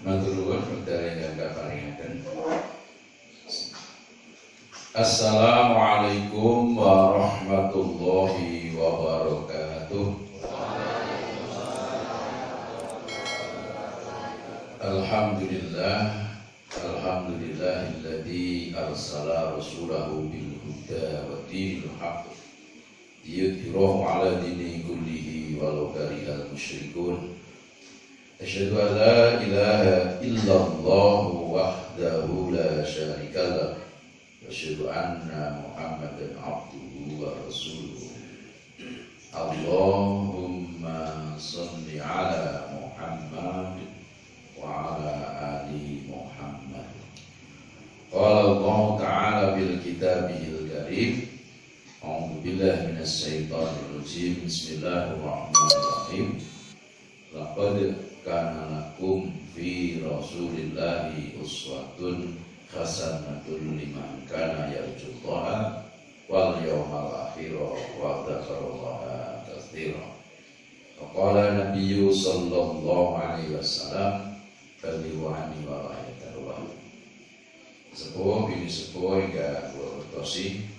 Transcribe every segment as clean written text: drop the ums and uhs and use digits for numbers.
Matur nuwun wedal ingkang kaparingaken. Assalamualaikum warahmatullahi wabarakatuh. Alhamdulillahilladzi arsala rasulahu bil huda wa dinil haqq liyudhhirahu 'ala dini kullihi walau karihal musyrikun. Asyhadu an la ilaha illallah wahdahu la syarikalah wa asyhadu anna Muhammadan abduhu wa rasuluh. Allahumma shalli 'ala Muhammad wa 'ala ali Muhammad. Qala Allah ta'ala bil kitabihil karim. A'udzu billahi minasy syaithanir rajim. Bismillahirrahmanirrahim. Laqad kana lakum fi rasulillahi uswatun hasanatun liman kana yarjullaha wal yawmal akhir wa dzakarallaha katsira. Qala Nabiyyu sallallahu alaihi wasallam ballighu anni wa la yatarwa. Sepuh bini sepuh hingga tosi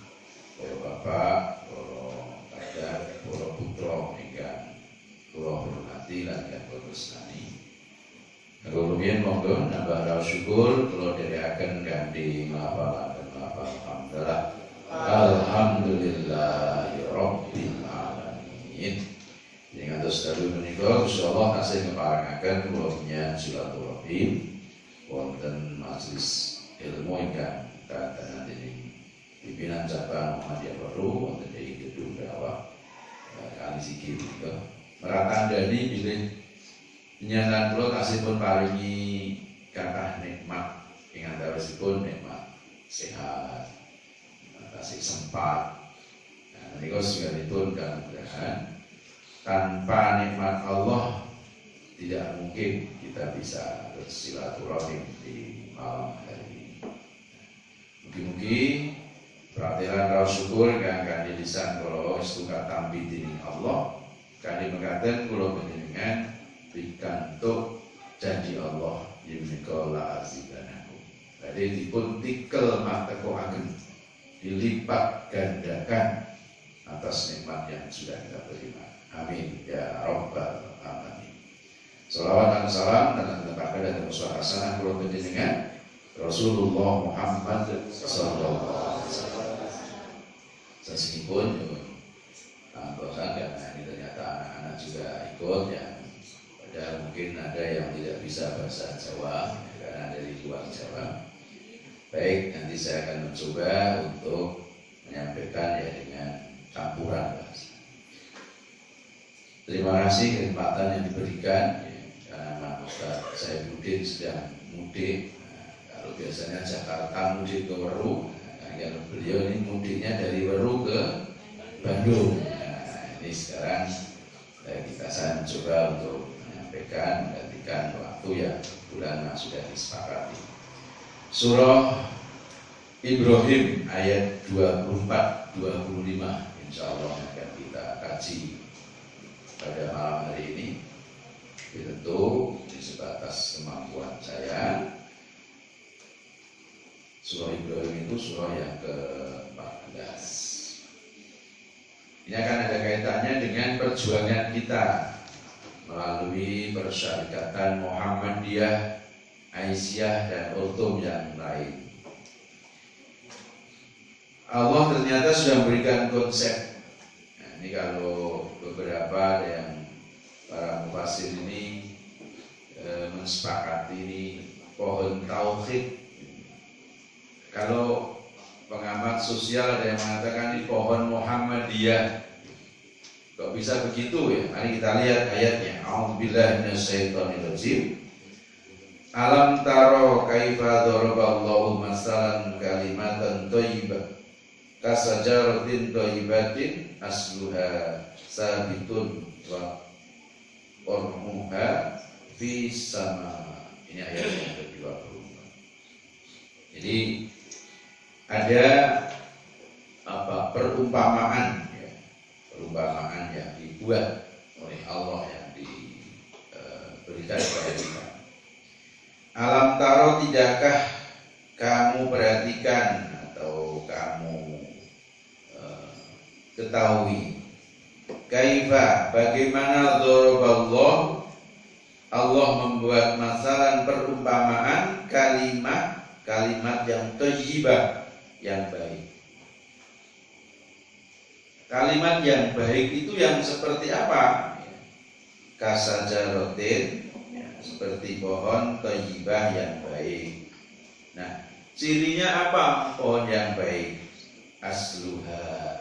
para bapak, para kakak, para putra hingga kula hormati lan kula tresnani. Rumiyin monggo nambah raos syukur kula dherekaken kanthi nglafalaken alhamdulillah. Alhamdulillahi rabbil alamin. Ing atus dalu menika insyaallah tasih ngeparengaken kula nyuwun silaturahim wonten majelis ilmu ingkang kathah dening pimpinan cabang Muhammadiyah Baru wonten ing gedung dakwah kali siki menika. Meratandani bilih penyanaan kula tasihipun paringi kathah nikmat ing antawisipun nikmat sehat, tasih sempat. Nah, menika segalipun mudah-mudahan tanpa nikmat Allah tidak mungkin kita bisa bersilaturahim di malam hari ini. Mugi-mugi pratelan raos syukur kang kanthi lisan kula estu katampi dening Allah. Kali mengatakan kula panjenengan pikantuk janji Allah yumnika la azidanakum. Jadi dipun tikel matekoaken dilipat gandakan atas nikmat yang sudah kita terima. Amin ya rabbal alamin. Shalawat dan salam dan tetap dan musyawarah hasanah kula panjenengan Rasulullah Muhammad sallallahu alaihi wasallam. Sesungguhnya bosan karena ini ternyata anak-anak juga ikut yang padahal mungkin ada yang tidak bisa bahasa Jawa karena dari luar Jawa. Baik, nanti saya akan mencoba untuk menyampaikan ya dengan campuran bahasa. Terima kasih kesempatan yang diberikan ya, karena Ustaz Saifuddin sedang mudik. Nah, kalau biasanya Jakarta mudik ke Weru, nah, kalau beliau ini mudiknya dari Weru ke Bandung. Ini sekarang saya mencoba untuk menyampaikan menggantikan waktu yang bulan sudah disepakati. Surah Ibrahim ayat 24-25 insyaallah akan kita kaji pada malam hari ini. Tentu di sebatas kemampuan saya. Surah Ibrahim itu surah yang ke-14. Ini akan ada kaitannya dengan perjuangan kita melalui persyarikatan Muhammadiyah, Aisyah dan Ultum yang lain. Allah ternyata sudah memberikan konsep. Nah, ini kalau beberapa yang para mufassir ini mensepakati ini pohon tauhid. Kalau pengamat sosial ada yang mengatakan di pohon Muhammadiyah. Kok bisa begitu ya? Mari kita lihat ayatnya. A'udzubillahi minasyaitonir rajim. Alam taro kaifa daraballahu masalan kalimatan thayyibah kasajaratin thayyibatin asluha sabitun wa qarmuha fi sama. Ini ayat yang ke-20. Jadi ada perumpamaan yang dibuat oleh Allah yang diberikan kepada kita. Alam taro, tidakkah kamu perhatikan atau kamu ketahui kaifa, bagaimana daraballah, Allah membuat masalan perumpamaan kalimat yang thayyibah, yang baik. Kalimat yang baik itu yang seperti apa? Kasajaratin, seperti pohon thayyibah yang baik. Nah, cirinya apa pohon yang baik? Asluha,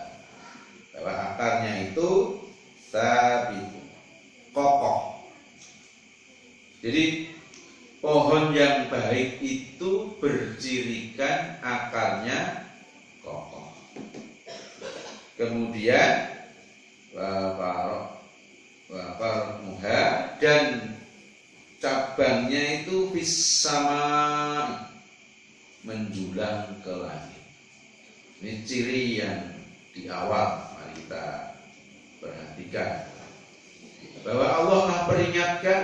bahwa akarnya itu sabit, kokoh. Jadi pohon yang baik itu bercirikan akarnya kokoh. Kemudian muha, dan cabangnya itu bisama, menjulang ke langit. Ini ciri yang di awal mari kita perhatikan, bahwa Allah telah peringatkan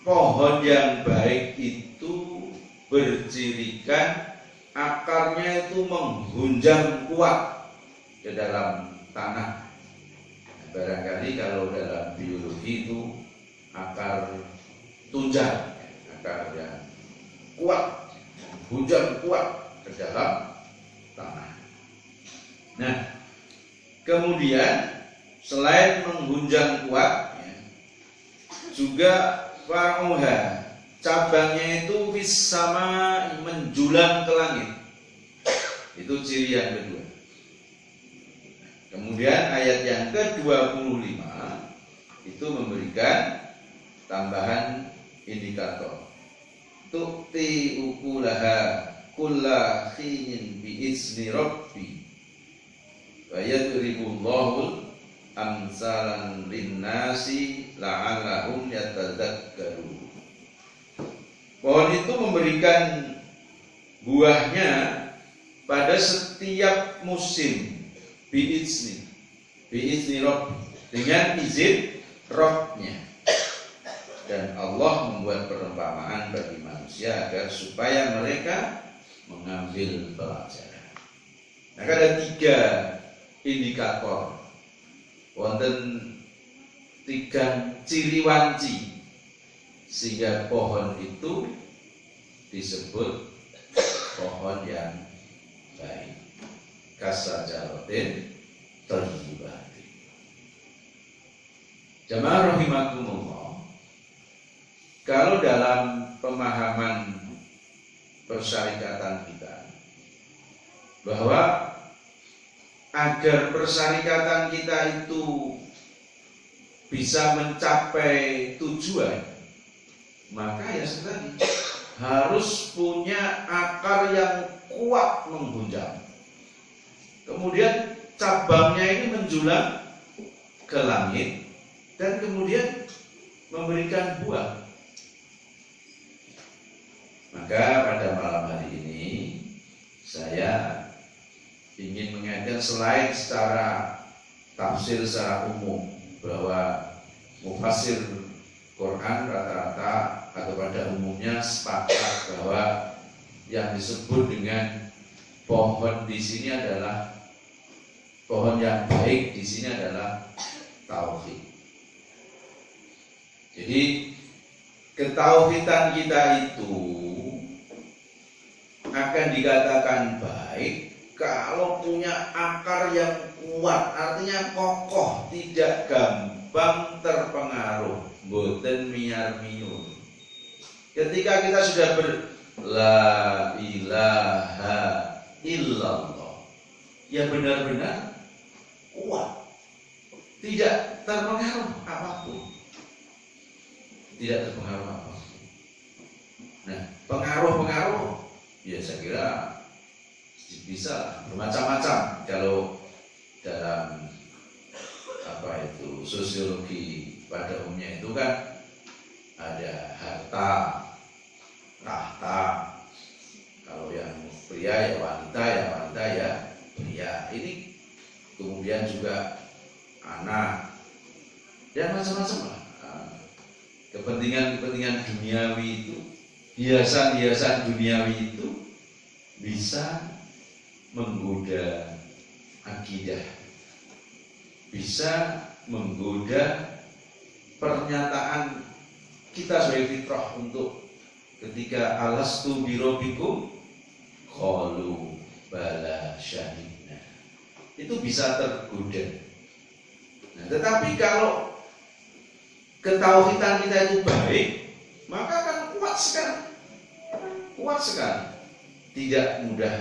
pohon yang baik itu bercirikan akarnya itu menghunjam kuat ke dalam tanah. Barangkali kalau dalam biologi itu akar tunjang, akar yang kuat, menghunjam kuat ke dalam tanah. Nah, kemudian selain menghunjam kuat, juga fa'uha, cabangnya itu bisama, menjulang ke langit. Itu ciri yang kedua. Kemudian ayat yang ke-25 itu memberikan tambahan indikator. Tu'ti ukulaha kulla khinin bi'izni rabbi wa yadribullahu amsalan linnasi la'allahum yatadzakkarun. Pohon itu memberikan buahnya pada setiap musim, bi'izni rabbi, dengan izin Rabbnya. Dan Allah membuat perumpamaan bagi manusia agar supaya mereka mengambil pelajaran. Maka ada 3 indikator, wonten 3 ciri wanci, sehingga pohon itu disebut pohon yang baik. Kasajaratin thayyibati. Jamaah rahimakumullah, kalau dalam pemahaman persyarikatan kita, bahwa agar persyarikatan kita itu bisa mencapai tujuan, maka ya tadi harus punya akar yang kuat menghunjam. Kemudian cabangnya ini menjulang ke langit, dan kemudian memberikan buah. Maka pada malam hari ini saya ingin mengajarkan, selain secara tafsir secara umum, bahwa mufassir Quran rata-rata atau pada umumnya sepakat bahwa yang disebut dengan pohon di sini adalah pohon yang baik, di sini adalah tauhid. Jadi ketauhidan kita itu akan dikatakan baik kalau punya akar yang kuat, artinya kokoh, tidak gampang terpengaruh, boten miyar-miyur. Ketika kita sudah la ilaha illallah, ya benar-benar kuat, tidak terpengaruh apapun, tidak terpengaruh apapun. Nah, pengaruh-pengaruh, ya saya kira bisa bermacam-macam. Kalau dalam sosiologi pada umumnya itu kan ada harta, tahta. Kalau yang pria ya wanita ya pria. Ini kemudian juga anak dan macam-macam lah. kepentingan-kepentingan duniawi itu, hiasan-hiasan duniawi itu bisa menggoda akidah, bisa menggoda pernyataan kita sebagai fitrah untuk ketika alastu birabbikum qalu bala syahidna, itu bisa tergoda. Nah, tetapi kalau ketauhidan kita itu baik, maka akan kuat sekali, tidak mudah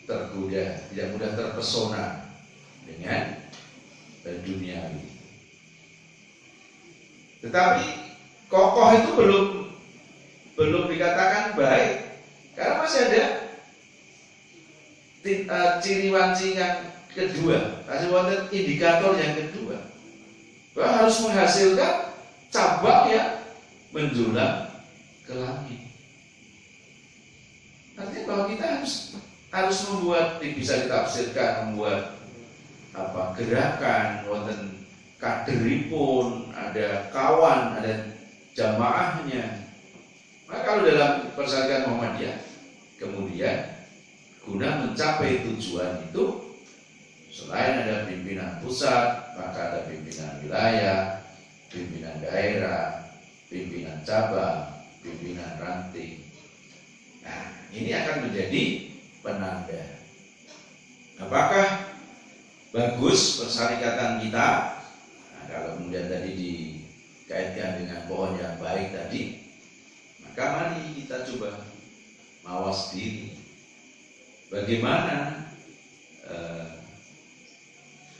tergoda, tidak mudah terpesona dengan duniawi. Tetapi kokoh itu belum dikatakan baik, karena masih ada ciri wanci yang kedua, masih ada indikator yang kedua, bahwa harus menghasilkan cabang yang menjulang ke langit. Artinya bahwa kita harus membuat, bisa ditafsirkan, membuat gerakan, wonten kaderipun, ada kawan, ada jamaahnya. Maka kalau dalam persatuan Muhammadiyah, kemudian guna mencapai tujuan itu, selain ada pimpinan pusat, maka ada pimpinan wilayah, pimpinan daerah, pimpinan cabang, pimpinan ranting. Nah, ini akan menjadi penanda. Apakah bagus persyarikatan kita? Nah, kalau kemudian tadi dikaitkan dengan pohon yang baik tadi, maka mari kita coba mawas diri. Bagaimana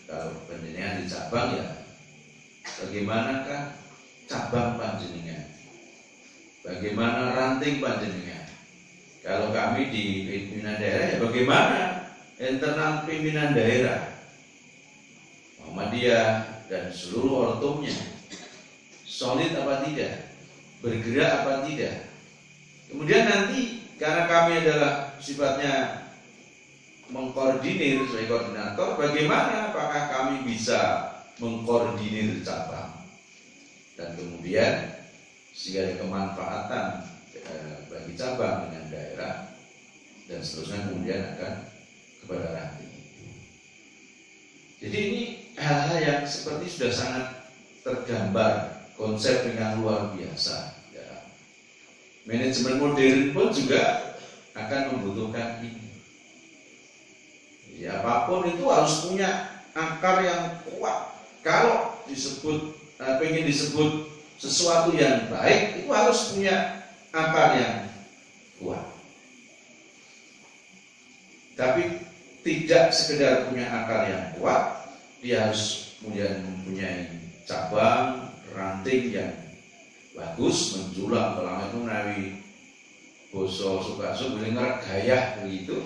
kalau panjenengan di cabang, ya bagaimanakah cabang panjenengan? Bagaimana ranting panjenengan? Kalau kami di pimpinan daerah, ya bagaimana internal pimpinan daerah Muhammadiyah dan seluruh ortumnya, solid apa tidak, bergerak apa tidak. Kemudian nanti karena kami adalah sifatnya mengkoordinir sebagai koordinator, bagaimana apakah kami bisa mengkoordinir cabang, dan kemudian sehingga ada kemanfaatan bagi cabang dengan daerah, dan seterusnya kemudian akan kepada ranting. Jadi ini hal-hal yang seperti sudah sangat tergambar konsep dengan luar biasa. Ya. Manajemen modern pun juga akan membutuhkan ini. Ya, apapun itu harus punya akar yang kuat. Kalau pengen disebut sesuatu yang baik, itu harus punya akar yang kuat. Tapi tidak sekedar punya akar yang kuat, dia harus mempunyai cabang, ranting yang bagus, menjulang ke langit menawi boso suka-suka dengar gaya begitu.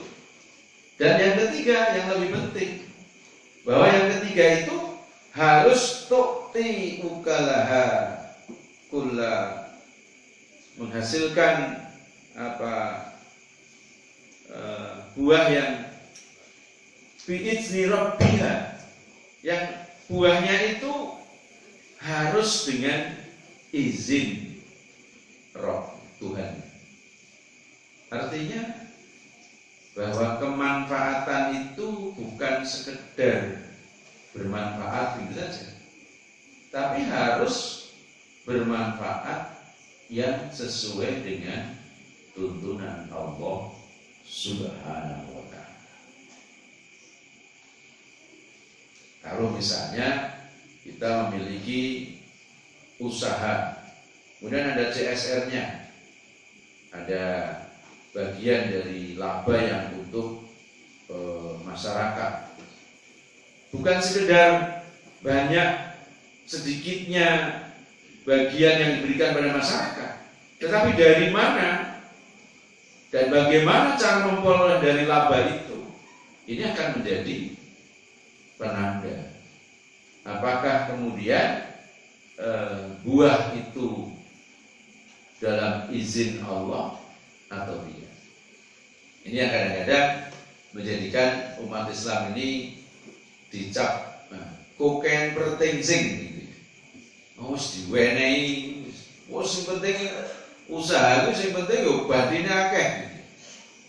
Dan yang ketiga, yang lebih penting, bahwa yang ketiga itu harus tukti ukalaha kulla, menghasilkan buah yang bi'izni rabbiha, yang buahnya itu harus dengan izin Rabb, Tuhan. Artinya bahwa kemanfaatan itu bukan sekedar bermanfaat begitu saja, tapi harus bermanfaat yang sesuai dengan tuntunan Allah Subhanahu wa ta'ala. Kalau misalnya kita memiliki usaha, kemudian ada CSR-nya, ada bagian dari laba yang untuk masyarakat, bukan sekedar banyak sedikitnya bagian yang diberikan pada masyarakat, tetapi dari mana dan bagaimana cara memperoleh dari laba itu, ini akan menjadi penanda apakah kemudian buah itu dalam izin Allah atau tidak. Ini yang kadang-kadang menjadikan umat Islam ini dicap kokain pertingsing gitu. Harus diwenehi Oh, sing penting usaha itu sing penting yo badine akeh.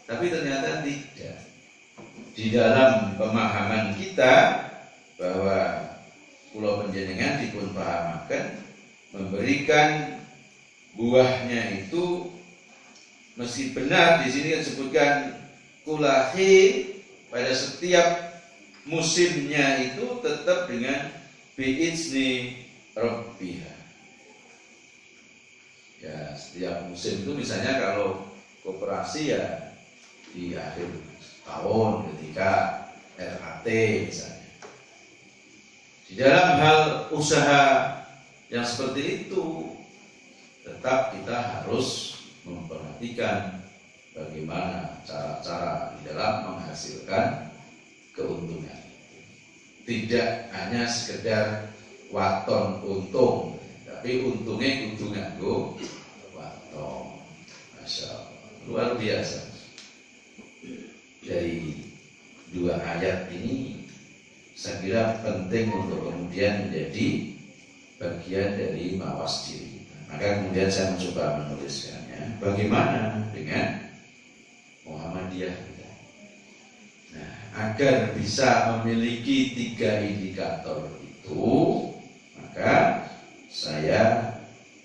Tapi ternyata tidak. Di dalam pemahaman kita bahwa kula panjenengan dipun pahamaken memberikan buahnya itu mesti benar. Di sini disebutkan kulahi pada setiap musimnya itu tetap dengan bi'izni rabbiha. Ya, setiap musim itu misalnya kalau koperasi ya di akhir tahun ketika RAT misalnya. Di dalam hal usaha yang seperti itu tetap kita harus memperhatikan bagaimana cara-cara di dalam menghasilkan keuntungan. Tidak hanya sekedar waton untung, tapi untungnya kudu nganggo waton. Masya Allah, luar biasa. Dari dua ayat ini saya kira penting untuk kemudian menjadi bagian dari mawas diri. Maka kemudian saya mencoba menuliskannya. Bagaimana dengan Muhammadiyah kita? Nah, agar bisa memiliki 3 indikator itu, maka saya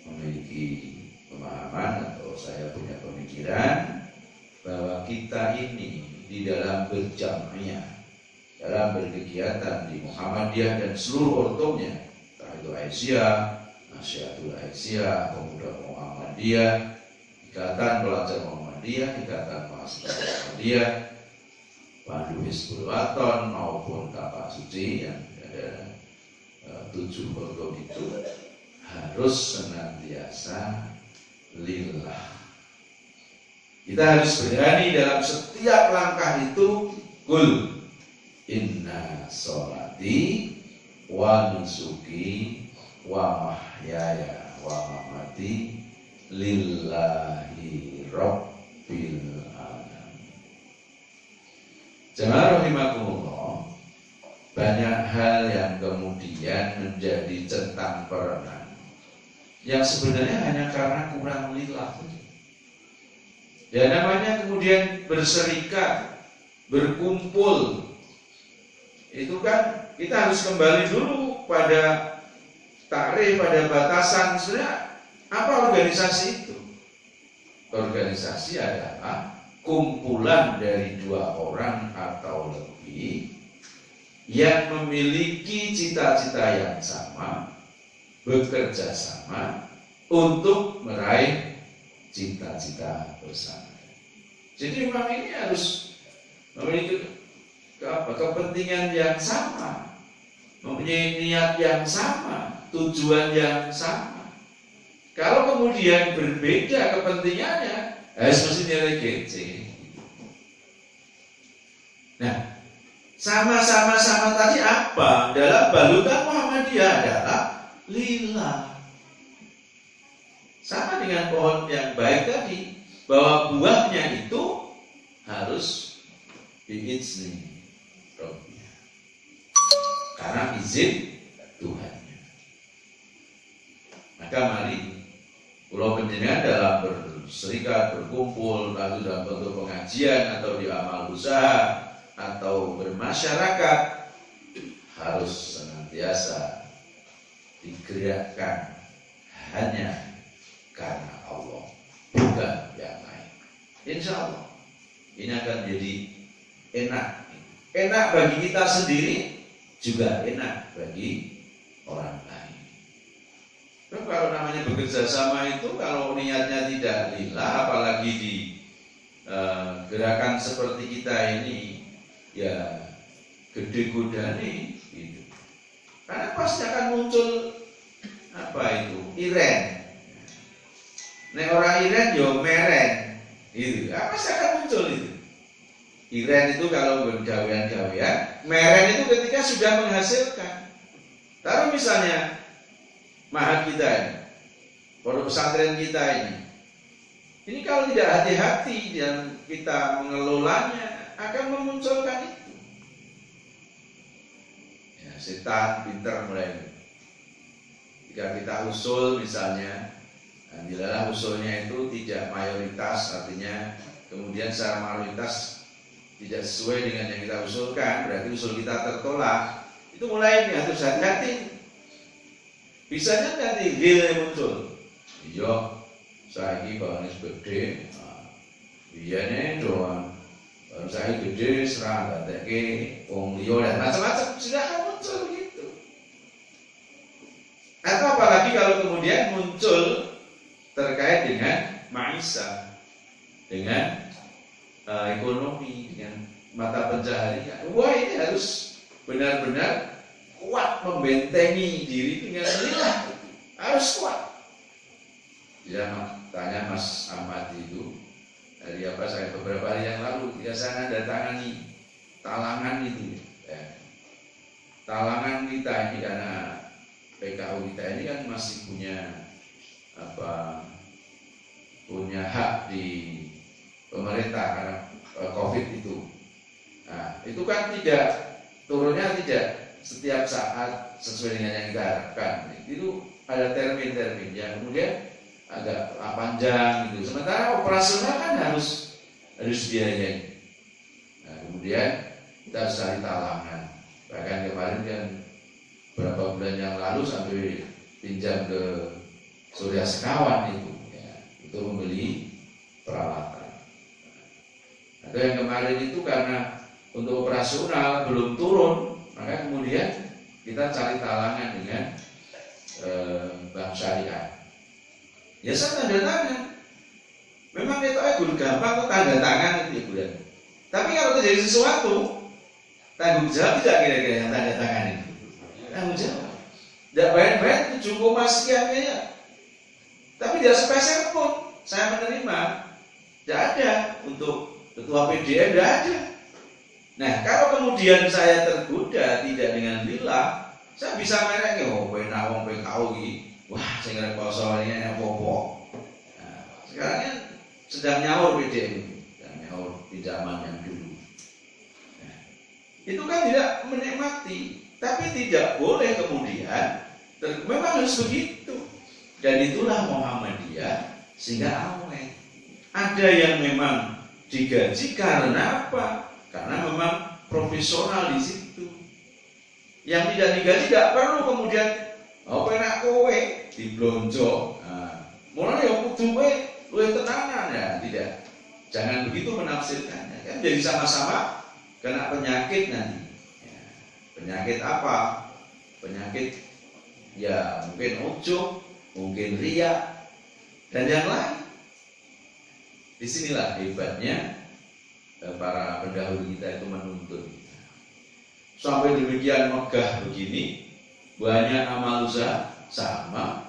memiliki pemahaman atau saya punya pemikiran bahwa kita ini di dalam berjamaah, dalam berkegiatan di Muhammadiyah dan seluruh ortomnya, entah itu Aisyah, Nasyiatul Aisyah, Pemuda Muhammadiyah, Ikatan Pelajar Muhammadiyah, Ikatan Mahasiswa Muhammadiyah, Pandu Hizbul Waton maupun Kapal Suci yang ada 7 ortom itu harus senantiasa lillah. Kita harus berani dalam setiap langkah itu. Kul inna sholati wa nusuki wa mahyaya wa mamati lillahi rabbil alamin. Jemaah rahimakumullah, banyak hal yang kemudian menjadi centang perenang yang sebenarnya hanya karena kurang lillah. Ya, namanya kemudian berserikat, berkumpul, itu kan kita harus kembali dulu pada takrif, pada batasan. Sebenarnya apa organisasi itu? Organisasi adalah kumpulan dari 2 orang atau lebih yang memiliki cita-cita yang sama, bekerja sama untuk meraih cita-cita bersama. Jadi memang ini harus memiliki kepentingan yang sama, mempunyai niat yang sama, tujuan yang sama. Kalau kemudian berbeda kepentingannya, harus mesti nilai GC. Nah, sama-sama tadi apa? Dalam balutan Muhammadiyah adalah lillah. Sama dengan pohon yang baik tadi, bahwa buahnya itu harus biizni Rabbnya, karena izin Tuhannya. Maka mari kula panjenengan dalam berserikat, berkumpul, lalu dalam bentuk pengajian atau di amal usaha atau bermasyarakat, harus senantiasa digerakkan hanya karena Allah, bukan yang lain. Insya Allah ini akan menjadi enak. Enak bagi kita sendiri, juga enak bagi orang lain. Kalau namanya bekerja sama itu, kalau niatnya tidak lillah, apalagi di gerakan seperti kita ini, ya gede godane gitu. Karena pasti akan muncul apa itu? Iren. Nek ora iren yo meren. Gitu. Pasti akan muncul itu. Iren itu kalau bergawean-gawean, meren itu ketika sudah menghasilkan. Taruh misalnya mahat kita ini, pondok pesantren kita ini kalau tidak hati-hati dan kita mengelolanya, akan memunculkan itu. Ya, setan pintar mulai. Jika kita usul misalnya, Adalah usulnya itu tidak mayoritas, artinya kemudian secara mayoritas tidak sesuai dengan yang kita usulkan, berarti usul kita tertolak. Itu mulai nih harus hati-hati. Bisanya nanti gil muncul. Iya, saya ini bahannya gede, biayanya doang. Baru saya gede, serang, batik, wong liya dan macam-macam silahkan muncul gitu. Atau apalagi kalau kemudian muncul terkait dengan maisha, dengan ekonomi, dengan mata pencaharian. Wah, ini harus benar-benar kuat membentengi diri dengan lillah, harus kuat. Dia tanya Mas Ahmad itu dari apa, saya beberapa hari yang lalu dia sana datangani talangan itu. Talangan kita ini karena PKU kita ini kan masih punya punya hak di pemerintah karena COVID itu. Nah, itu kan turunnya tidak setiap saat sesuai dengan yang kita harapkan. Itu ada termin-termin yang kemudian agak panjang gitu. Sementara operasional kan harus biayai. Nah, kemudian kita harus cari talangan. Bahkan kemarin kan berapa bulan yang lalu sampai pinjam ke Surya Sekawan itu ya, untuk membeli peralatan. Atau yang kemarin itu karena untuk operasional belum turun, maka kemudian kita cari talangan dengan bank syariah. Ya saya tanda tangan. Memang itu guru gampang kok tanda tangan itu ya bulan. Tapi kalau terjadi sesuatu, tanggung jawab tidak kira-kira yang tanda tangan itu. Tanggung jawab. Tidak bayar-bayar 7, sekian ya. Tapi tidak sepeser pun saya menerima. Tidak ada untuk ketua PDM, tidak ada. Nah, kalau kemudian saya tergoda tidak dengan lillah, saya bisa merek oh benar wong PKU iki. Wah, saya ngerti poso ini apa-apa. Nah, sekarang kan sedang nyaur PDM itu, sedang nyaur pinjaman yang dulu. Nah, itu kan tidak menikmati, tapi tidak boleh kemudian memang harus begitu. Dan itulah Muhammadiyah sehingga awet. Ada yang memang digaji karena apa? Karena memang profesional di situ. Yang tidak digaji tidak perlu kemudian penak kowe diblonjo. Nah, mulane ya kudu kowe luwih tenanan ya, tidak. Jangan begitu menafsirkannya. Kan jadi sama-sama kena penyakit nanti. Ya, penyakit apa? Penyakit ya mungkin ujub, mungkin riya dan yang lain. Disinilah hebatnya para pendahulu kita itu menuntun kita. Sampai demikian megah begini, banyak amal usaha sama.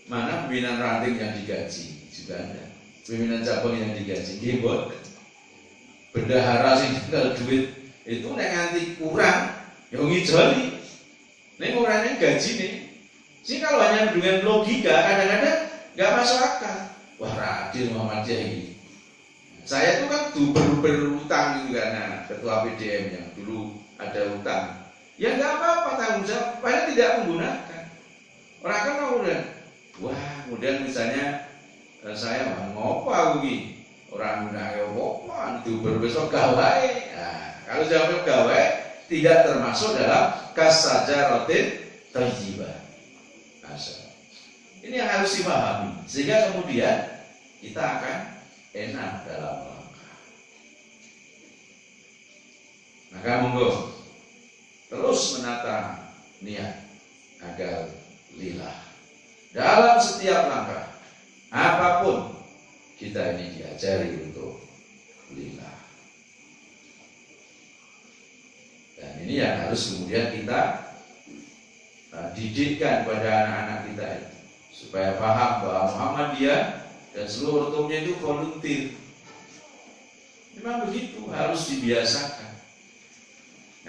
Mana pimpinan ranting yang digaji juga ada, pimpinan cabang yang digaji gembot. Bendahara sing tinggal duit itu nek nganti kurang, ya ngijoli. Nek kurangnya gaji nih. Sih kalau hanya dengan logika kadang-kadang nggak masuk akal. Wah, Radil Muhammadiyah ini. Saya itu kan berutang juga karena ketua PDM yang dulu ada utang. Ya nggak apa-apa, tanggung jawab. Padahal tidak menggunakan. Orang kan udah, wah, kemudian misalnya saya ngopo begini, orang gunakan apa, itu berbesok gawai. Nah, kalau jawab gawai tidak termasuk dalam kasajaratin thayyibah. Ini yang harus dipahami sehingga kemudian kita akan enak dalam melangkah. Maka monggo terus menata niat agar lillah dalam setiap langkah apapun kita ini diajari untuk lillah. Dan ini yang harus kemudian kita didikkan pada anak-anak kita itu supaya paham bahwa Muhammadiyah dan seluruh rumahnya itu volunteer. Memang begitu, harus dibiasakan.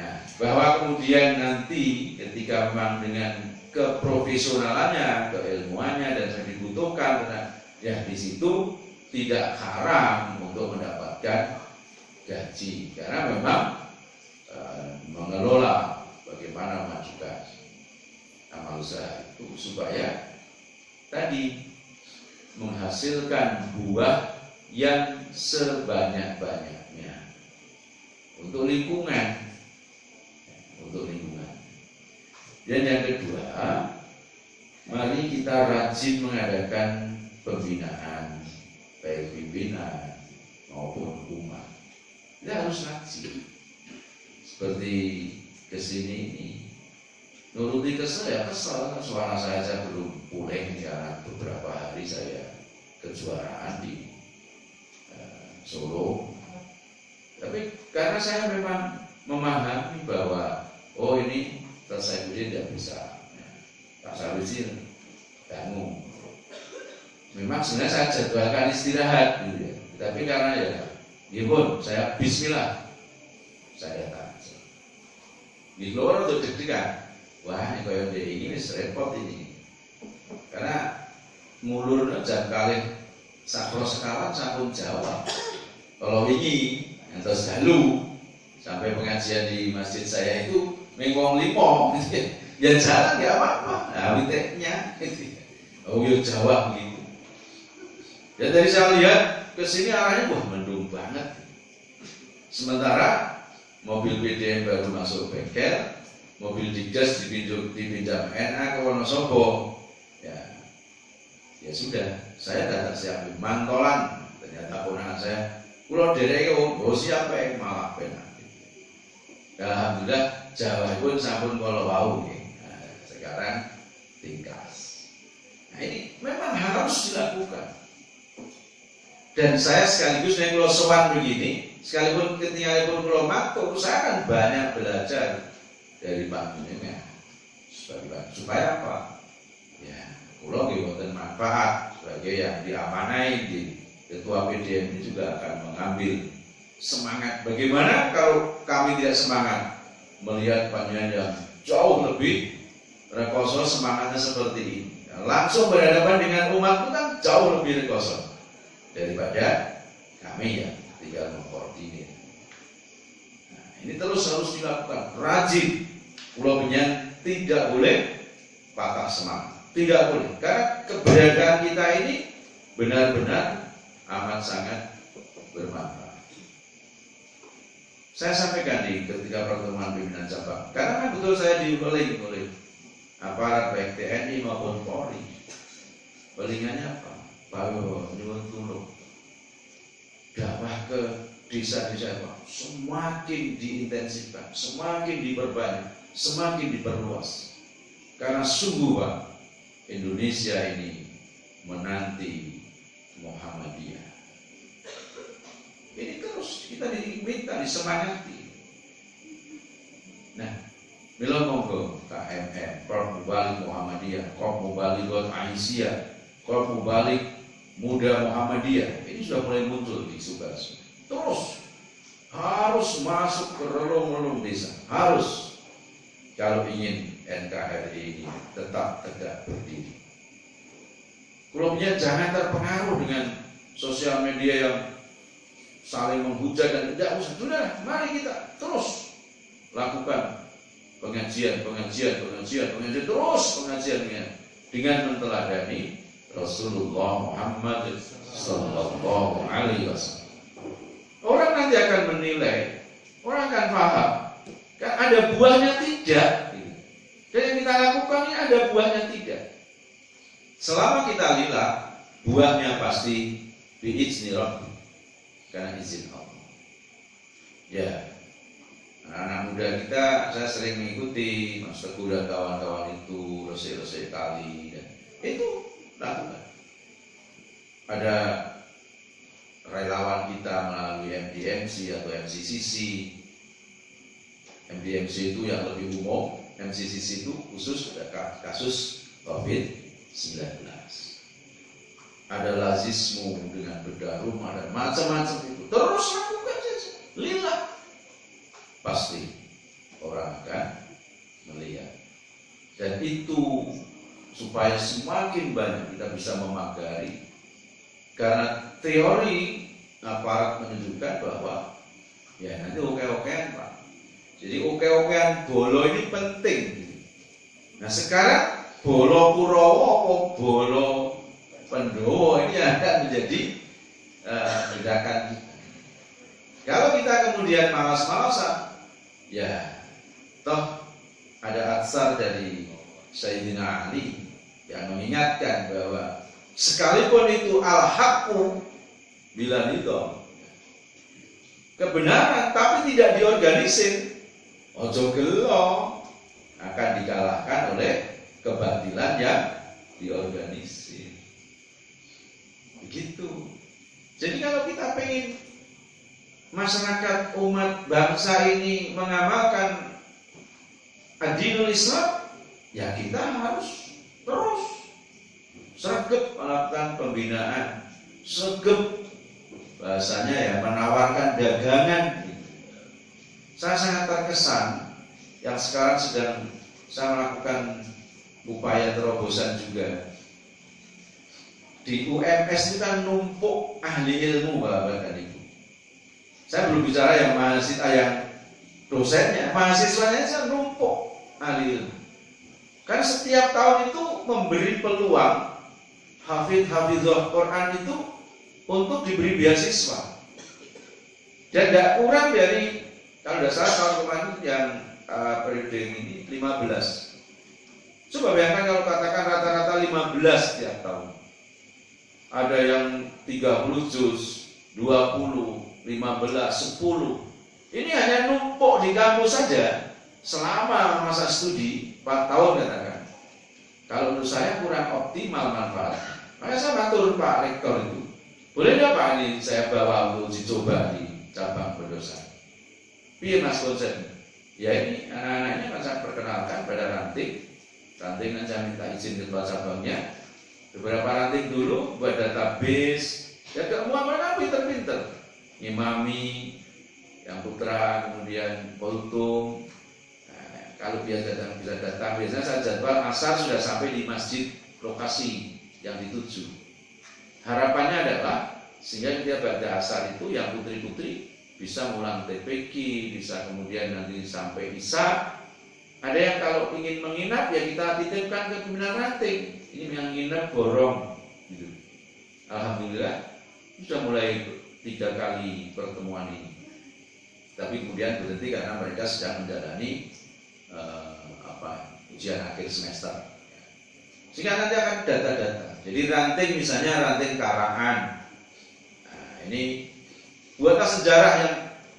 Nah, bahwa kemudian nanti ketika memang dengan keprofesionalannya, keilmuannya dan yang dibutuhkan, ya di situ tidak haram untuk mendapatkan gaji karena memang mengelola bagaimana memajukan amal usaha itu supaya tadi menghasilkan buah yang sebanyak-banyaknya untuk lingkungan. Dan yang kedua, mari kita rajin mengadakan pembinaan, baik pimpinan maupun umat. Kita harus rajin. Seperti kesini ini, nuruti kesel, suara saya belum pulih karena beberapa hari saya kejuaraan di Solo. Tapi karena saya memang memahami bahwa ini selesai ujian tidak bisa, Pak Sarusi ganggu. Memang sebenarnya saya jadwalkan istirahat gitu ya. Tapi karena pun saya bismillah, saya datang. Di luar untuk deg-degan. Wah, ini kayak ini repot ini. Karena mulur jam kali sakro sekawan sampun jawab. Kalau ini yang terus lalu sampai pengajian di masjid saya itu mengwong limo, ya jalan nggak apa-apa. Nah, witeknya, ya jawab begitu. Dan dari saya lihat ke sini arahnya mendung banget. Sementara mobil BDM baru masuk bengkel, mobil digas dipinjam NA ke Wonosobo. Ya sudah, saya datang siap mantolan. Ternyata ponakan saya, pulau derek siapa yang malah benar. Alhamdulillah Jawa pun sampun kalau wau. Nah, sekarang tingkas. Nah ini memang harus dilakukan. Dan saya sekaligus yang kalau sowan begini, sekalipun ketika pun kalau matur, saya akan banyak belajar dari Pak Menengah. Supaya apa? Ya, kalau wonten manfaat sebagai yang diamanai di Ketua PDM ini juga akan mengambil semangat. Bagaimana kalau kami tidak semangat melihat panjenengan yang jauh lebih rekoso semangatnya seperti ini, langsung berhadapan dengan umat itu kan jauh lebih rekoso daripada kami yang tinggal mengkoordinir. Nah, ini terus harus dilakukan rajin. Pulau Benyan tidak boleh patah semangat, tidak boleh, karena keberadaan kita ini benar-benar amat sangat bermanfaat. Saya sampaikan di ketika pertemuan pimpinan cabang, karena kan betul saya diuling oleh aparat baik TNI maupun Polri. Pelingannya apa? Bahwa nyuwun tulung dakwah ke desa-desa Pak semakin diintensifkan, semakin diperbanyak, semakin diperluas. Karena sungguh Pak, Indonesia ini menanti Muhammadiyah. Ini terus kita diminta disemangati. Nah, bila monggo KMM, Korp Mubalik Muhammadiyah, Korp Mubalik Aisyah, Korp Mubalik Muda Muhammadiyah, ini sudah mulai muncul di Sukarso. Terus harus masuk ke relung-relung desa, harus kalau ingin NKRI ini tetap tegak berdiri. Kulumnya jangan terpengaruh dengan sosial media yang saling menghujat dan tidak usah. Sudah, mari kita terus lakukan pengajian terus pengajiannya dengan menteladani Rasulullah Muhammad Sallallahu Alaihi Wasallam. Orang nanti akan menilai, orang akan paham. Kan ada buahnya tidak. Dan yang kita lakukan ini ada buahnya tidak. Selama kita lila, buahnya pasti biizni Rabbi. Karena izin Allah. Ya, anak-anak muda kita, saya sering mengikuti Mas Teguh dan kawan-kawan itu, resik-resik kali, dan itu lakukan. Ada relawan kita melalui MDMC atau MCCC. MDMC itu yang lebih umum, MCCC itu khusus kasus COVID-19. Ada lazismu dengan bedah rumah dan macam-macam itu. Terus lakukan saja, lillah. Pasti orang akan melihat. Dan itu supaya semakin banyak kita bisa memagari. Karena teori aparat menunjukkan bahwa ya nanti oke-okean Pak. Jadi oke-okean bolo ini penting. Nah sekarang bolo Kurowo apa bolo Pendowo ini akan menjadi ledakan. Kalau kita kemudian malas-malasan, ya toh ada atsar dari Sayyidina Ali yang mengingatkan bahwa sekalipun itu al-haqqu bila nidham, kebenaran tapi tidak diorganisir, ojo gelo, akan dikalahkan oleh kebatilan yang diorganisir. Begitu. Jadi kalau kita pengen masyarakat umat bangsa ini mengamalkan ad-dinul Islam, ya kita harus terus sregep melakukan pembinaan, sregep bahasanya ya menawarkan dagangan. Saya sangat terkesan yang sekarang sedang saya melakukan upaya terobosan juga. Di UMS itu kan numpuk ahli ilmu Bapak dan Ibu. Saya belum bicara yang mahasiswa, yang dosennya, mahasiswanya saya numpuk ahli ilmu. Karena setiap tahun itu memberi peluang hafidh-hafidhah Quran itu untuk diberi beasiswa. Dan tidak kurang dari, kalau tidak salah tahun kemarin yang periode ini 15. Coba bayangkan kalau katakan rata-rata 15 tiap tahun. Ada yang 30 juz, 20, 15, 10. Ini hanya numpuk di kampus saja selama masa studi 4 tahun katakan. Kalau menurut saya kurang optimal manfaatnya. Makanya saya matur Pak Rektor itu, boleh nggak Pak ini saya bawa untuk dicoba di cabang Pendosa? Piye Mas konsep? Ya ini anak-anaknya akan saya perkenalkan pada ranting nanti saya minta izin ketua cabangnya. Beberapa ranting dulu buat database. Ya semua mereka pinter-pinter. Imami, yang putra, kemudian kultum. Nah, kalau bisa datang, biasanya saya jadwal asar sudah sampai di masjid lokasi yang dituju. Harapannya adalah sehingga ketika pada asar itu yang putri-putri bisa ngulang TPQ, bisa kemudian nanti sampai Isya. Ada yang kalau ingin menginap ya kita titipkan ke pimpinan ranting. Ini yang nginap borong gitu. Alhamdulillah sudah mulai 3 kali pertemuan ini. Tapi kemudian berhenti karena mereka sedang menjalani ujian akhir semester. Sehingga nanti akan data-data. Jadi ranting misalnya ranting Karangan. Nah, ini buatlah sejarah yang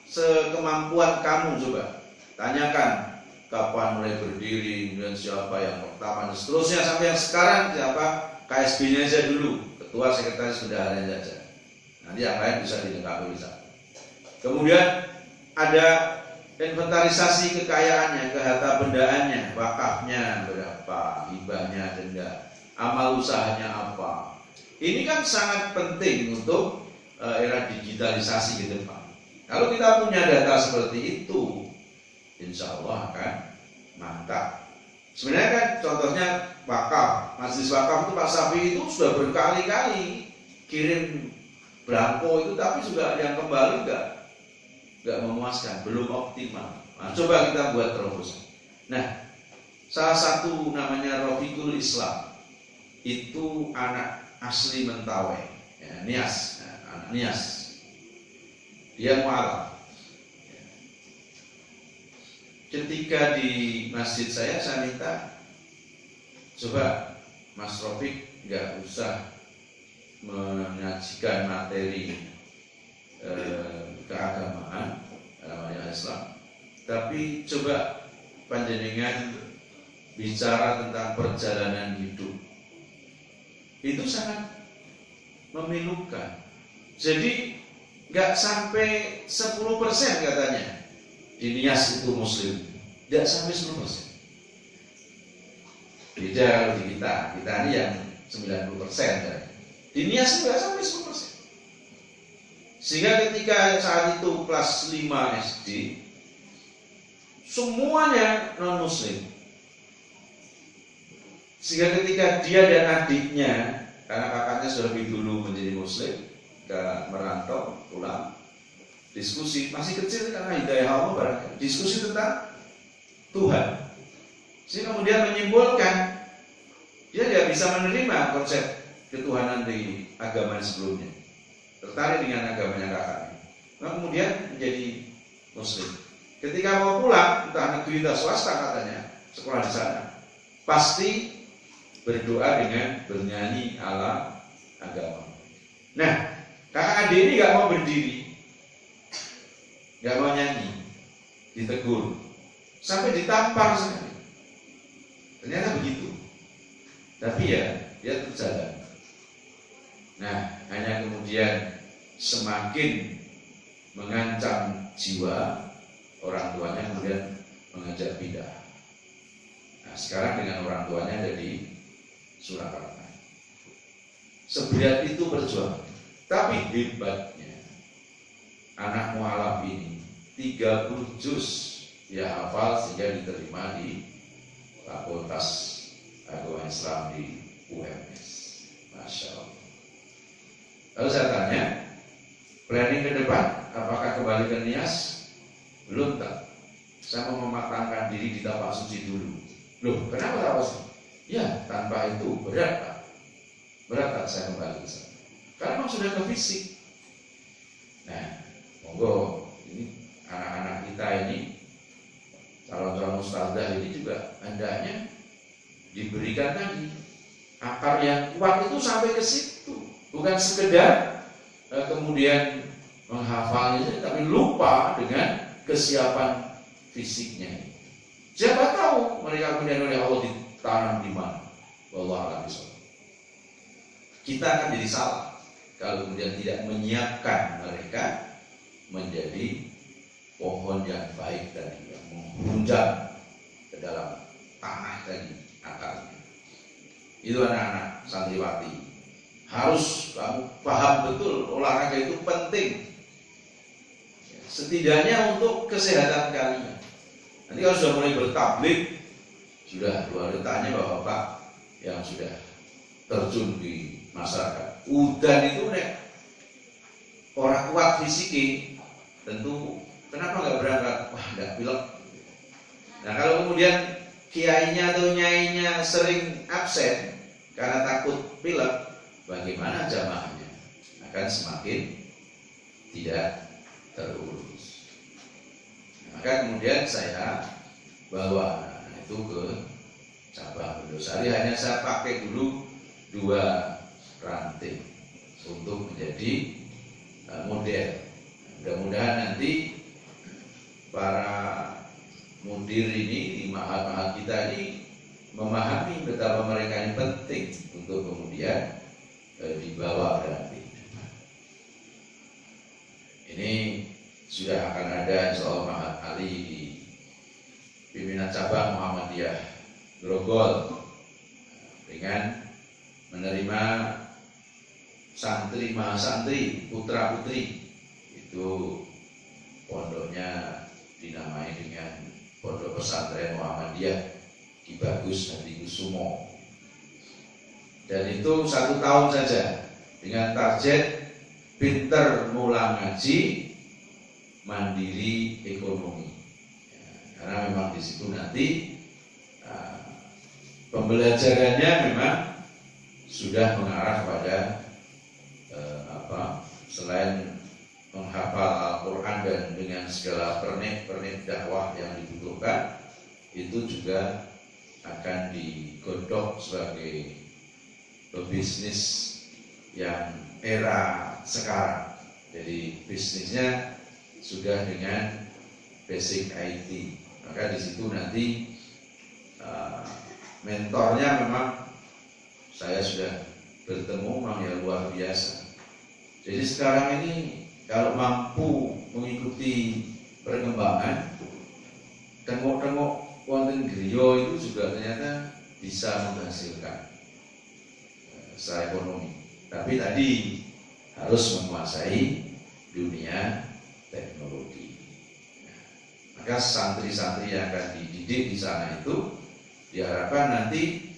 sekemampuan kamu coba. Tanyakan kapan mulai berdiri, kemudian siapa yang pertama, dan seterusnya sampai yang sekarang siapa, KSB-nya aja dulu, ketua sekretaris bendaharanya saja. Nanti yang lain bisa dilengkapi bisa. Kemudian ada inventarisasi kekayaannya, keharta bendaannya, wakafnya berapa, hibahnya denda, amal usahanya apa. Ini kan sangat penting untuk era digitalisasi ke depan. Kalau kita punya data seperti itu, insya Allah akan mantap. Sebenarnya kan contohnya wakaf, majelis wakaf itu Pak Safi itu sudah berkali-kali kirim belangko itu, tapi juga yang kembali nggak memuaskan, belum optimal. Nah, coba kita buat terobosan. Nah, salah satu namanya Rafiqul Islam itu anak asli Mentawai, ya, Nias, anak Nias. Dia mualaf. Ketika di masjid saya minta, coba Mas Rafiq nggak usah menyajikan materi keagamaan dalam Islam, tapi coba panjenengan bicara tentang perjalanan hidup. Itu sangat memilukan. Jadi nggak sampai 10% katanya. Di Nias itu muslim, tidak sampai 10%. Beda kalau di kita ini yang 90%. Di Nias tidak sampai 10%. Sehingga ketika saat itu kelas 5 SD, semuanya non muslim. Sehingga ketika dia dan adiknya, karena kakaknya sudah lebih dulu menjadi muslim, ke merantau pulang, diskusi, masih kecil karena hidayah Allah barangkali, diskusi tentang Tuhan. Sehingga kemudian menyimpulkan dia tidak bisa menerima konsep ketuhanan di agama sebelumnya, tertarik dengan agamanya kakaknya, nah kemudian menjadi Muslim. Ketika mau pulang, entah negeri atau swasta katanya, sekolah di sana, pasti berdoa dengan bernyanyi ala agama. Nah, kakak adik ini gak mau berdiri, gak mau nyanyi, ditegur, sampai ditampar sekali. Ternyata begitu. Tapi ya, dia terjalan. Nah, hanya kemudian semakin mengancam jiwa, orang tuanya kemudian mengajak pindah. Nah, sekarang dengan orang tuanya ada di Surakarta. Seberat itu perjuangan. Tapi hebatnya anak mualaf ini 30 juz dia hafal sehingga diterima di Fakultas Agama Islam di UMS. Masya Allah. Lalu saya tanya, planning ke depan, apakah kembali ke Nias? Belum tak. Saya mau mematangkan diri di tapak suci dulu. Loh, kenapa tapak suci? Ya, tanpa itu berat Pak. Berat tak saya kembali ke sana. Karena memang sudah ke fisik. Nah, monggo ini anak-anak kita ini, calon-calon ustadzah ini juga hendaknya diberikan tadi akar yang kuat itu sampai ke situ, bukan sekedar kemudian menghafalnya, tapi lupa dengan kesiapan fisiknya. Siapa tahu mereka kemudian oleh Allah ditanam di mana? Wallahu a'lam bishawab. Kita akan jadi salah kalau kemudian tidak menyiapkan mereka menjadi pohon yang baik tadi, yang menghunjam ke dalam tanah tadi akarnya. Itu anak-anak santriwati. Harus kamu paham betul olahraga itu penting. Setidaknya untuk kesehatan kalian. Nanti kalau sudah mulai bertablik, sudah luar tanya bapak-bapak yang sudah terjun di masyarakat. Udan itu nek orang kuat fisiknya, tentu kenapa nggak berangkat? Wah, nggak pilek. Nah kalau kemudian kiainya atau nyainya sering absen karena takut pilek, bagaimana jamaahnya? Akan semakin tidak terurus. Maka kemudian saya bawa itu ke cabang Bendosari, hanya saya pakai dulu 2 ranting untuk menjadi model. Mudah-mudahan nanti para mudir ini di mahal-mahal kita ini memahami betapa mereka ini penting untuk kemudian dibawa berarti. Ini sudah akan ada insyaallah Mahat Ali di pimpinan cabang Muhammadiyah Grogol dengan menerima santri mahasantri putra putri. Itu pondoknya dinamai dengan Pondok Pesantren Muhammadiyah Ki Bagus Hadi Kusumo, dan itu 1 tahun saja dengan target pinter mulang ngaji, mandiri ekonomi. Ya, karena memang di situ nanti pembelajarannya memang sudah mengarah pada selain menghafal Al-Quran dan dengan segala pernik-pernik dakwah yang dibutuhkan, itu juga akan digodok sebagai pebisnis yang era sekarang. Jadi bisnisnya sudah dengan basic IT. Maka di situ nanti mentornya memang saya sudah bertemu, memang yang luar biasa. Jadi sekarang ini kalau mampu mengikuti perkembangan, tengok-tengok wonten griya itu juga ternyata bisa menghasilkan secara ekonomi. Tapi tadi harus menguasai dunia teknologi. Maka santri-santri yang akan dididik di sana itu diharapkan nanti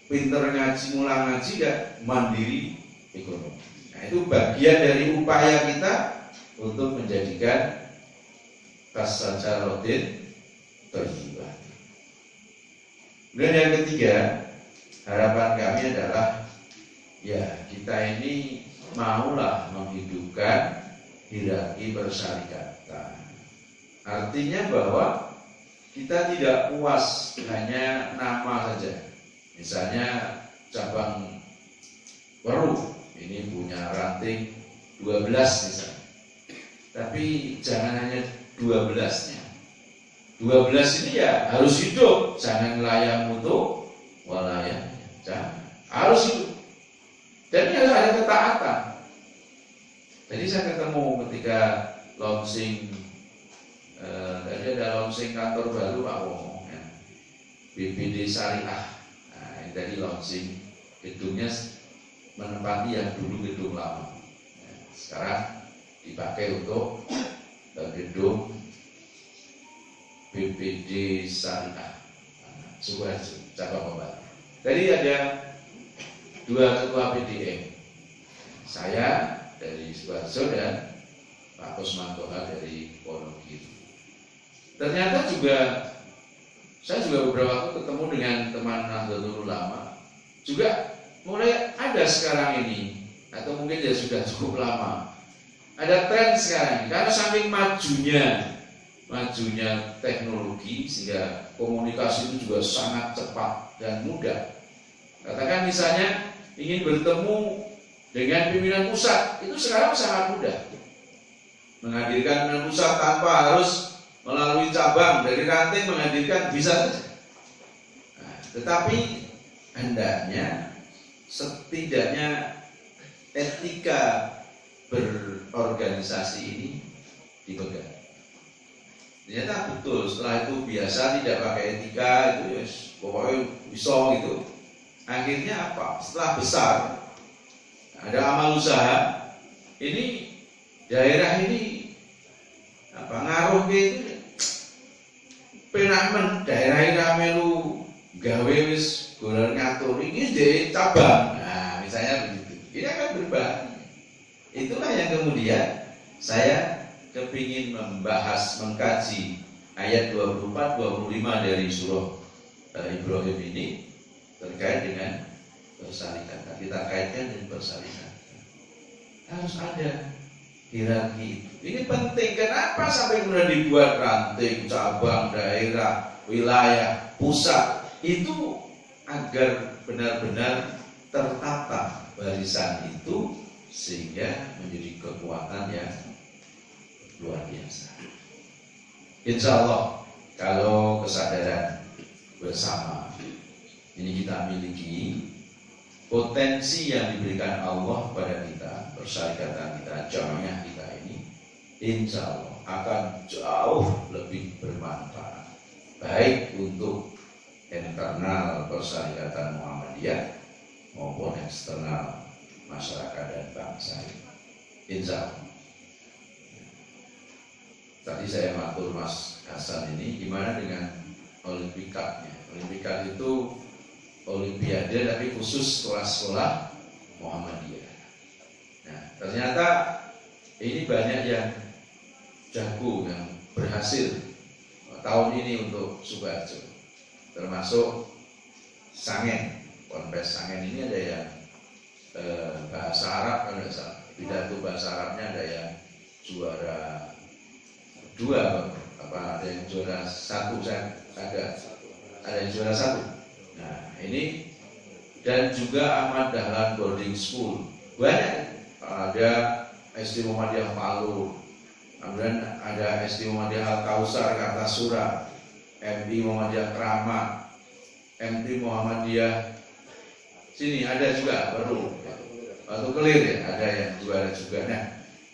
pinter ngaji, mulang ngaji dan mandiri ekonomi. Nah, itu bagian dari upaya kita untuk menjadikan Tasawwurodin Thayyibah. Kemudian yang ketiga, harapan kami adalah ya kita ini maulah menghidupkan hierarki persyarikatan. Artinya bahwa kita tidak puas hanya nama saja. Misalnya cabang Weru ini punya ranting 12 misalnya. Tapi jangan hanya 12-nya. 12 ini ya harus hidup, jangan layang mutu walayang. Jangan. Harus hidup. Dan ini harus ada ketaatan. Jadi saya ketemu ketika launching tadi ada launching kantor baru Pak Womo ya. BPD Syariah. Nah, ini tadi launching gedungnya menempati yang dulu gedung lama. Nah, sekarang dipakai untuk gedung BPD Syariah Sukoharjo cabang Obat. Jadi ada 2 ketua PDM, saya dari Sukoharjo dan Pak Kusmantoha dari Wonogiri. Ternyata saya juga beberapa waktu ketemu dengan teman Nahdlatul Ulama, juga mulai ada sekarang ini, atau mungkin ya sudah cukup lama, ada tren sekarang ini, karena saking majunya teknologi sehingga komunikasi itu juga sangat cepat dan mudah. Katakan misalnya ingin bertemu dengan pimpinan pusat, itu sekarang sangat mudah. Menghadirkan pimpinan pusat tanpa harus melalui cabang, dari ranting menghadirkan bisa saja. Nah, tetapi hendaknya setidaknya etika berorganisasi ini dipegang. Ternyata betul, setelah itu biasa tidak pakai etika, itu ya pokoknya bisa gitu. Akhirnya apa? Setelah besar, ada amal usaha, ini daerah ini ngaruh gitu. Penamen daerah melu gawe wis golongan ngatur ini di cabang. Nah, misalnya begitu. Ini akan berbahaya. Itulah yang kemudian saya kepingin membahas, mengkaji ayat 24-25 dari surah Ibrahim ini terkait dengan persyarikatan. Kita kaitkan dengan persyarikatan. Harus ada hierarki itu. Ini penting. Kenapa sampai kemudian dibuat ranting, cabang, daerah, wilayah, pusat? Itu agar benar-benar tertata barisan itu sehingga menjadi kekuatan yang luar biasa. Insya Allah kalau kesadaran bersama ini kita miliki, potensi yang diberikan Allah pada kita, persyarikatan kita, jamaah kita ini, insya Allah akan jauh lebih bermanfaat, baik untuk internal persyarikatan Muhammadiyah maupun eksternal masyarakat dan bangsa ini. Insya Allah. Tadi saya matur Mas Hasan ini, gimana dengan Olimpikatnya? Olimpikat itu Olimpiade tapi khusus sekolah-sekolah Muhammadiyah. Nah, ternyata ini banyak yang jago, yang berhasil tahun ini untuk Sukoharjo, termasuk Sangen. Kontes Sangen ini ada yang bahasa Arab, kalau tidak salah, pidato bahasa Arabnya ada yang juara 2, ada yang juara 1, ada yang juara 1. Nah, ini dan juga Ahmad Dahlan Boarding School banyak. Ada SD Muhammadiyah Palu, kemudian ada SD Muhammadiyah Al Kausar Kartasura, MI Muhammadiyah Kramat, MT Muhammadiyah sini ada juga baru Batu Kelir ya, ada yang juara juga. Nah,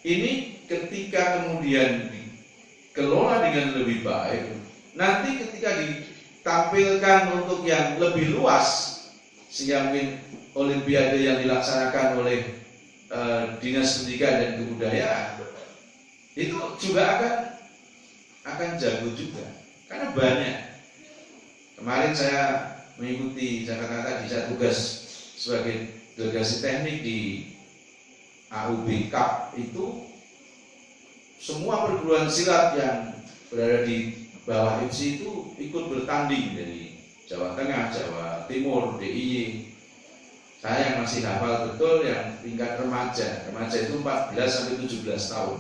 ini ketika kemudian dikelola dengan lebih baik, nanti ketika ditampilkan untuk yang lebih luas, sehingga mungkin Olimpiade yang dilaksanakan oleh Dinas Pendidikan dan Kebudayaan itu juga akan jago juga, karena banyak. Kemarin saya mengikuti Jakarta tadi, saya tugas sebagai delegasi teknik di AUB Cup itu, semua perguruan silat yang berada di bawah IPSI itu ikut bertanding dari Jawa Tengah, Jawa Timur, DIY, Saya yang masih hafal betul yang tingkat remaja. Remaja itu 14 sampai 17 tahun.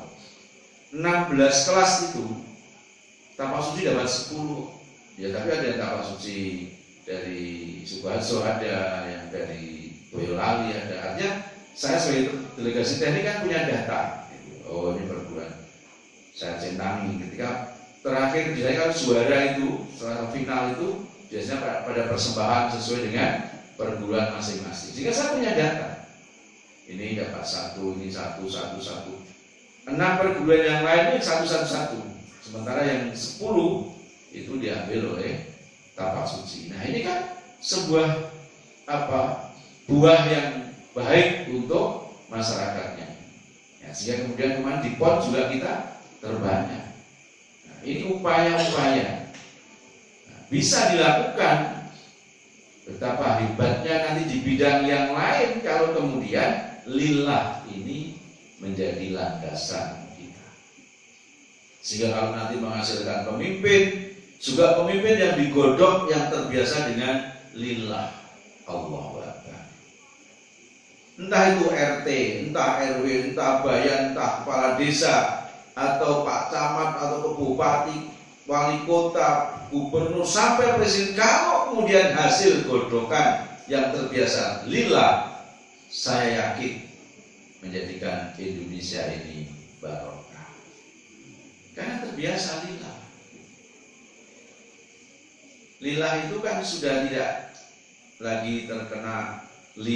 16 kelas itu tapak suci dapat 10. Ya tapi ada yang tapak suci dari Sukoharjo, ada yang dari Boyolali, ada. Artinya saya sebagai delegasi teknik kan punya data. Oh ini perguruan saya centangi. Ketika terakhir biasanya kan juara itu setelah final itu biasanya pada persembahan sesuai dengan perguruan masing-masing. Jika saya punya data, ini dapat 1, ini 1, 1, 1. 6 perguruan yang lain ini 1, 1, 1. Sementara yang 10 itu diambil oleh tapak suci. Nah ini kan sebuah buah yang baik untuk masyarakatnya. Ya, sehingga kemudian kemarin di PON juga kita terbanyak. Nah, ini upaya-upaya bisa dilakukan. Betapa hebatnya nanti di bidang yang lain kalau kemudian lillah ini menjadi landasan kita. Sehingga kalau nanti menghasilkan pemimpin, juga pemimpin yang digodok yang terbiasa dengan lillah, Allahu Akbar. Entah itu RT, entah RW, entah bayan, entah kepala desa, atau Pak Camat, atau Bupati, wali kota, gubernur, sampai presiden. Kalau kemudian hasil godokan yang terbiasa lillah, saya yakin menjadikan Indonesia ini barokah. Karena terbiasa lillah. Lillah itu kan sudah tidak lagi terkena 5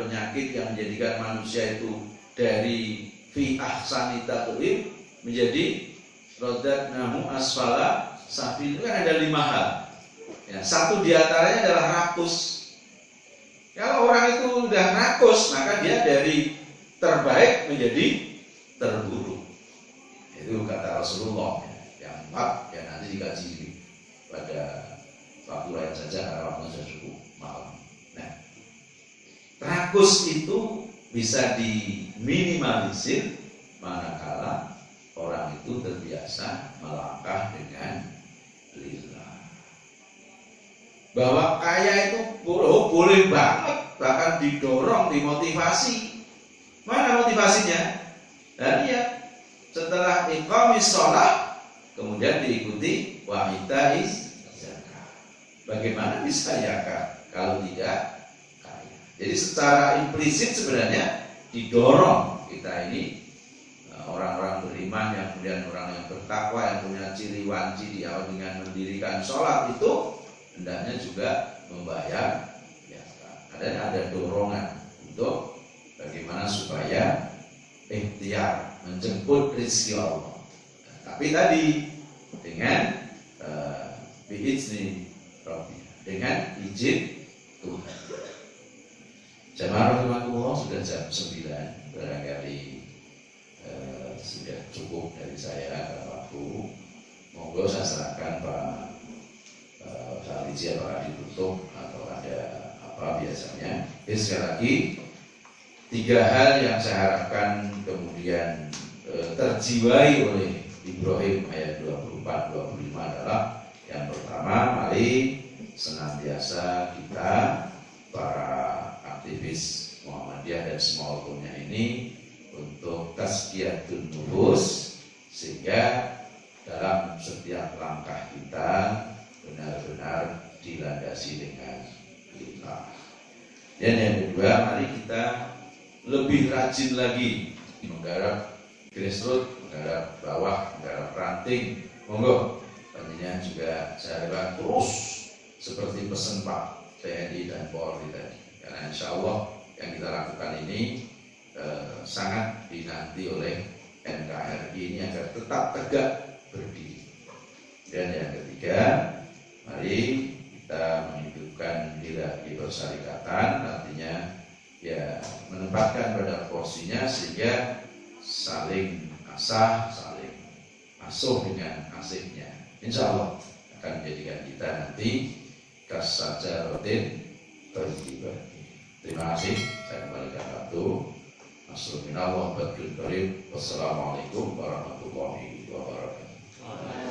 penyakit yang menjadikan manusia itu dari fi ahsani taqwim menjadi rodat namu asfala safi. Itu kan ada 5 hal. Ya, satu diantaranya adalah rakus. Kalau orang itu sudah rakus, maka dia dari terbaik menjadi terburuk. Itu kata Rasulullah. Yang 4 ya nanti dikaji pada waktu lain saja karena waktu sudah cukup malam. Nah, rakus itu bisa diminimalisir manakala orang itu terbiasa melangkah dengan lillah. Bahwa kaya itu boleh banget, bahkan didorong, dimotivasi. Mana motivasinya? Dan ya setelah iqamis shalah kemudian diikuti wa itaiz zakat. Bagaimana bisa zakat kalau tidak kaya? Jadi secara implisit sebenarnya didorong kita ini orang-orang beriman yang kemudian orang yang bertakwa yang punya ciri wanci di awal dengan mendirikan sholat itu hendaknya juga membayar zakat. Ada dorongan untuk bagaimana supaya ikhtiar menjemput rezeki Allah. Tapi tadi dengan biizni Rabbi, dengan izin Tuhan. Jamaah rahimakumullah, sudah jam 9, barangkali sudah cukup dari saya karena waktu. Monggo saya serahkan Pak Saliji apakah ditutup atau ada apa biasanya. Sekali lagi 3 hal yang saya harapkan kemudian terjiwai oleh Ibrahim ayat 24-25 adalah yang pertama, mari senantiasa kita para aktivis Muhammadiyah dan semua hukumnya ini untuk tazkiyatun nufus, sehingga dalam setiap langkah kita benar-benar dilandasi dengan lillah. Dan yang kedua, mari kita lebih rajin lagi menggarap grassroots, menggarap bawah, menggarap ranting. Monggo panjenengan juga saya harapkan terus seperti pesan Pak TNI dan Polri tadi. Karena insya Allah yang kita lakukan ini sangat dinanti oleh NKRI ini agar tetap tegak berdiri. Dan yang ketiga, mari kita menghidupkan hierarki persyarikatan, artinya ya menempatkan pada porsinya sehingga saling asah, saling asuh dengan asihnya. Insya Allah akan menjadikan kita nanti kasajaratin tertiba. Terima kasih. Saya kembalikan waktu. Assalamualaikum warahmatullahi wabarakatuh.